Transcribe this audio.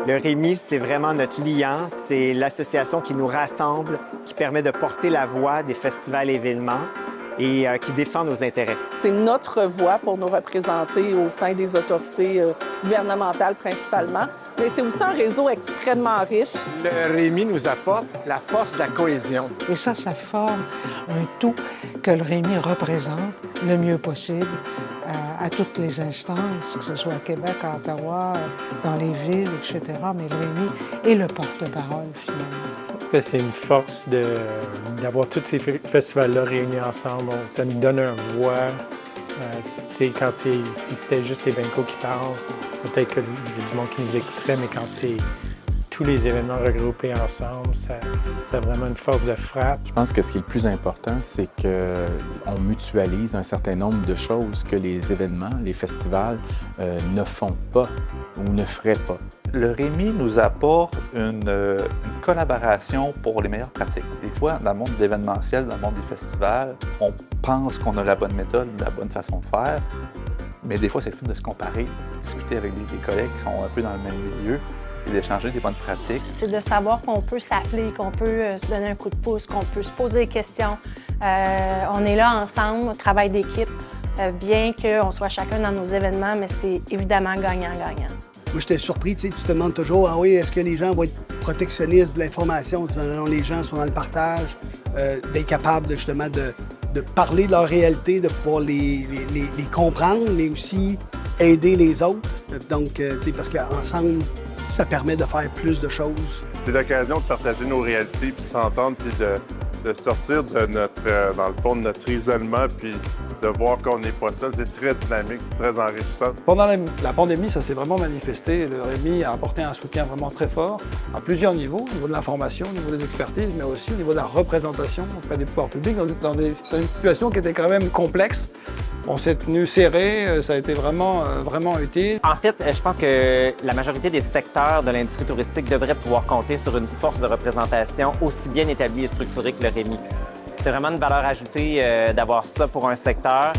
Le Rémi, c'est vraiment notre liant. C'est l'association qui nous rassemble, qui permet de porter la voix des festivals et événements et qui défend nos intérêts. C'est notre voix pour nous représenter au sein des autorités gouvernementales principalement. Mais c'est aussi un réseau extrêmement riche. Le Rémi nous apporte la force de la cohésion. Et ça forme un tout que le Rémi représente le mieux possible à toutes les instances, que ce soit à Québec, à Ottawa, dans les villes, etc. Mais le Rémi est le porte-parole, finalement. Je pense que c'est une force d'avoir tous ces festivals-là réunis ensemble. Ça nous donne un voix. Si c'était juste Evenco qui parle, peut-être qu'il y a du monde qui nous écouterait, mais quand c'est tous les événements regroupés ensemble, ça a vraiment une force de frappe. Je pense que ce qui est le plus important, c'est qu'on mutualise un certain nombre de choses que les événements, les festivals ne font pas ou ne feraient pas. Le Rémi nous apporte une collaboration pour les meilleures pratiques. Des fois, dans le monde de l'événementiel, dans le monde des festivals, on pense qu'on a la bonne méthode, la bonne façon de faire, mais des fois, c'est le fun de se comparer, discuter avec des collègues qui sont un peu dans le même milieu et d'échanger des bonnes pratiques. C'est de savoir qu'on peut s'appeler, qu'on peut se donner un coup de pouce, qu'on peut se poser des questions. On est là ensemble, travail d'équipe, bien qu'on soit chacun dans nos événements, mais c'est évidemment gagnant-gagnant. Moi, j'étais surpris, tu te demandes toujours, ah oui, est-ce que les gens vont être protectionnistes de l'information? Non, les gens sont dans le partage, d'être capables justement de parler de leur réalité, de pouvoir les comprendre, mais aussi aider les autres. Donc, parce qu'ensemble, ça permet de faire plus de choses. C'est l'occasion de partager nos réalités, puis s'entendre, puis de sortir de notre, dans le fond, de notre isolement, puis de voir qu'on n'est pas seul. C'est très dynamique, c'est très enrichissant. Pendant la pandémie, ça s'est vraiment manifesté. Le Rémi a apporté un soutien vraiment très fort à plusieurs niveaux, au niveau de l'information, au niveau des expertises, mais aussi au niveau de la représentation auprès des pouvoirs publics dans une situation qui était quand même complexe. On s'est tenu serré, ça a été vraiment utile. En fait, je pense que la majorité des secteurs de l'industrie touristique devraient pouvoir compter sur une force de représentation aussi bien établie et structurée que le Rémi. C'est vraiment une valeur ajoutée d'avoir ça pour un secteur.